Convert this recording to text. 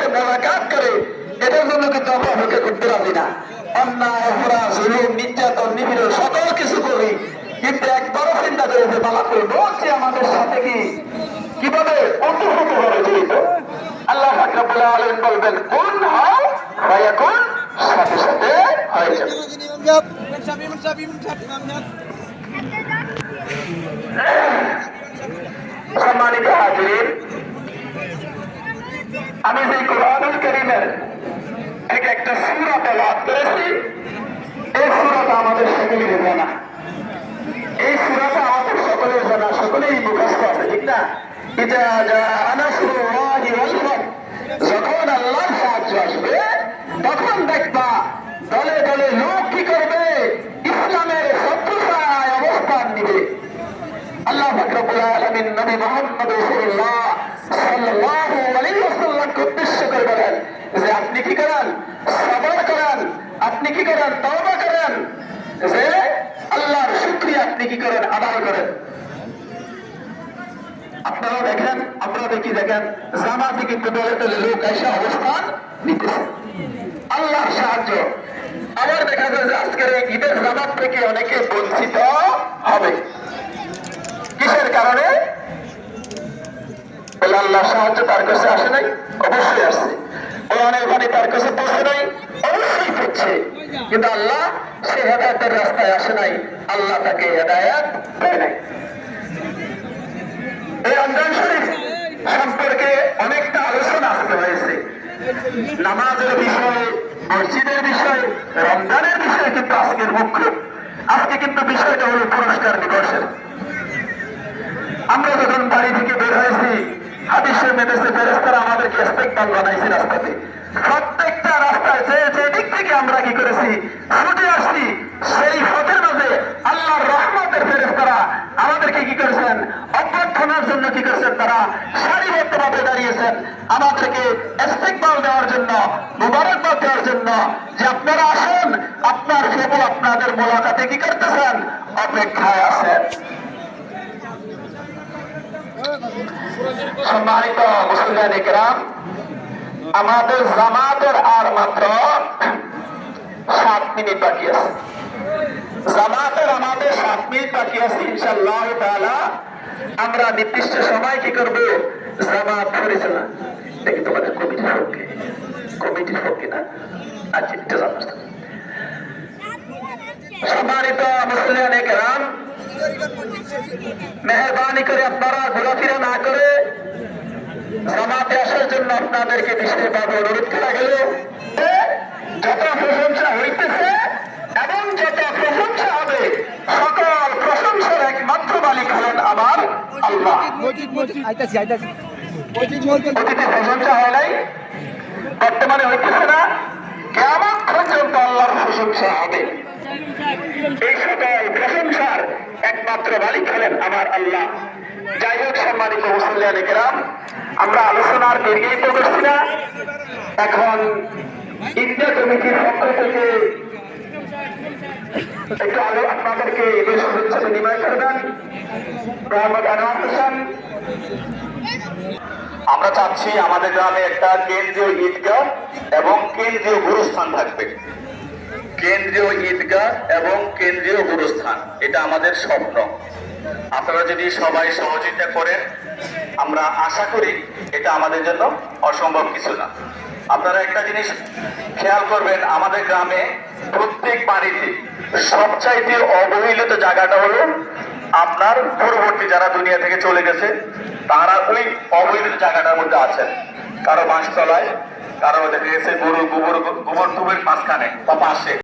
সাথে মোলাকাত করে, এটার জন্য কিন্তু আমরা অপেক্ষা করতে রাজি না। অন্যায়, অপরাধ, জুলুম, নির্যাতন, নিপীড়ন সকল কিছু করি, কিন্তু একবারও চিন্তা করে যে মালা করবো যে আমাদের সাথে কিভাবে অন্তর্ভুক্ত ভাবে জড়িত। আল্লাহ পাক রব্বুল আলামিন বলবেন কুন হও ফায়াকুন, সাথে সাথে হয়ে যাবে। সম্মানিত হাজিরিন, আমি যে কোরআনুল কারীমের থেকে একটা সূরা তেলাওয়াত করেছি, এই সূরাটা আমাদের সকলেরই জানা, এই সূরাটা আমাদের সকলের জানা, সকলেই মুখস্থ আছে, ঠিক না? ইজা জাআ নাসরুল্লাহি ওয়াল ফাতহ, যখন আল্লাহর সাহায্য আসবে তখন দেখবা দলে দলে লোক কি করবে, ইসলামের ছত্রছায়ায় অবস্থান নিবে। আল্লাহ পাক রব্বুল আলামিন নবী মুহাম্মদ রাসূলুল্লাহ সাল্লাল্লাহু আলাইহি ওয়াসাল্লামকে উদ্দেশ্য করে বলেন যে আপনি কি করেন, সবর করেন, আপনি কি করেন, তওবা করেন, যে আল্লাহর শুকরিয়া আপনি কি করেন, আদায় করেন। আপনারা দেখেন, আমরা দেখি, দেখেন জামাতে কিন্তু দলে দলে লোক এসে অবস্থান নিতেছে, আল্লাহর সাহায্য। আবার দেখা যায় যে আজকের এই ঈদের জামাত থেকে অনেকে বঞ্চিত হবে। কিসের কারণে? আল্লাহর সাহায্য তার কাছে আসে নাই, অবশ্যই আসছে। কোরআনের বাণী তার কাছে পৌঁছে নাই, অবশ্যই পৌঁছে, কিন্তু আল্লাহ সে হেদায়েতের রাস্তায় আসে নাই, আল্লাহ তাকে হেদায়েত দেয় নাই। এই রমজান শরীফ সম্পর্কে অনেকটা আলোচনা আসতে হয়েছে, নামাজের বিষয়ে, মসজিদের বিষয়ে, রমজানের বিষয়ে, কিন্তু আজকের মুখ্য, আজকে কিন্তু বিষয়টা হলো পুরস্কার দিবসের। আমরা যখন বাড়ি থেকে বের হয়েছি, হাদিসে মেতেছে ফেরেশতারা আমাদেরকে ইস্তেকবাল বানাইছে রাস্তাতে। প্রত্যেকটা রাস্তায় যে যে দিক থেকে আমরা কি করেছি, ছুটে আসছি, সেই পথের মাঝে আল্লাহর রহমতের ফেরেশতারা আমাদেরকে কি করেছেন, অভ্যর্থনার জন্য কি করেছেন, তারা সারিবদ্ধভাবে দাঁড়িয়েছেন আমাদেরকে ইস্তেকবাল দেওয়ার জন্য, মুবারকবাদ দেওয়ার জন্য, যে আপনারা আসুন, আপনার প্রভু আপনাদের মোলাকাতে কি করতেছেন, অপেক্ষায় আছেন। সম্মানিত মুসলিম কিরাম, আমাদের জামাতের আর মাত্র 7 মিনিট বাকি আছে। জামাতের আমাদের 7 মিনিট বাকি আছে। ইনশাআল্লাহ তাআলা আমরা নির্দিষ্ট সময় কি করব, জামাত পরিচালনা। দেখি তোমাদের কমিটির পক্ষে না, আচ্ছা এটা জানাস। সম্মানিত মুসলিম কিরাম, মেহরবানি করে আপনারা ঘোরাফেরা না করে জামাতে আসার জন্য আপনাদেরকে বিশেষভাবে অনুরোধ করা গেল। যত প্রশংসা হইতেছে এবং যত প্রশংসা হবে, সকল প্রশংসার একমাত্র মালিক হলেন আমার আল্লাহ। অতীতে প্রশংসা হয় নাই, বর্তমানে হইতেছে না, কিয়ামত পর্যন্ত আল্লাহর প্রশংসা হবে। এই সকল প্রশংসার একমাত্র মালিক হলেন আমার আল্লাহ। যাই হোক, সম্মানিত মুসলিম কিরাম, আমরা আলোচনার দীর্ঘায়িত করছি না। এখন ইন্ডিয়া কমিটির পক্ষ থেকে একটু আপনাদেরকে ঈদের শুভেচ্ছা বিনিময় করবেন মোহাম্মদ আনোয়ার হোসেন। আমরা চাচ্ছি আমাদের গ্রামে একটা কেন্দ্রীয় ঈদগাহ এবং কেন্দ্রীয় গুরুস্থান থাকবে। কেন্দ্রীয় ঈদগাহ এবং কেন্দ্রীয় গুরুস্থান, এটা আমাদের স্বপ্ন। আপনারা যদি সবাই সহযোগিতা করেন, আমরা আশা করি এটা আমাদের জন্য অসম্ভব কিছু না। আপনারা একটা জিনিস খেয়াল করবেন, আমাদের গ্রামে প্রত্যেক বাড়িতে সবচাইতে অবহেলিত জায়গাটা হলো আপনার পূর্ববর্তী যারা দুনিয়া থেকে চলে গেছে, তারা ওই অবহেলিত জায়গাটার মধ্যে আছেন। কারো বাঁশতলায়, কারো দেখা গেছে গরু গোবর টুবের মাঝখানে বা পাশে।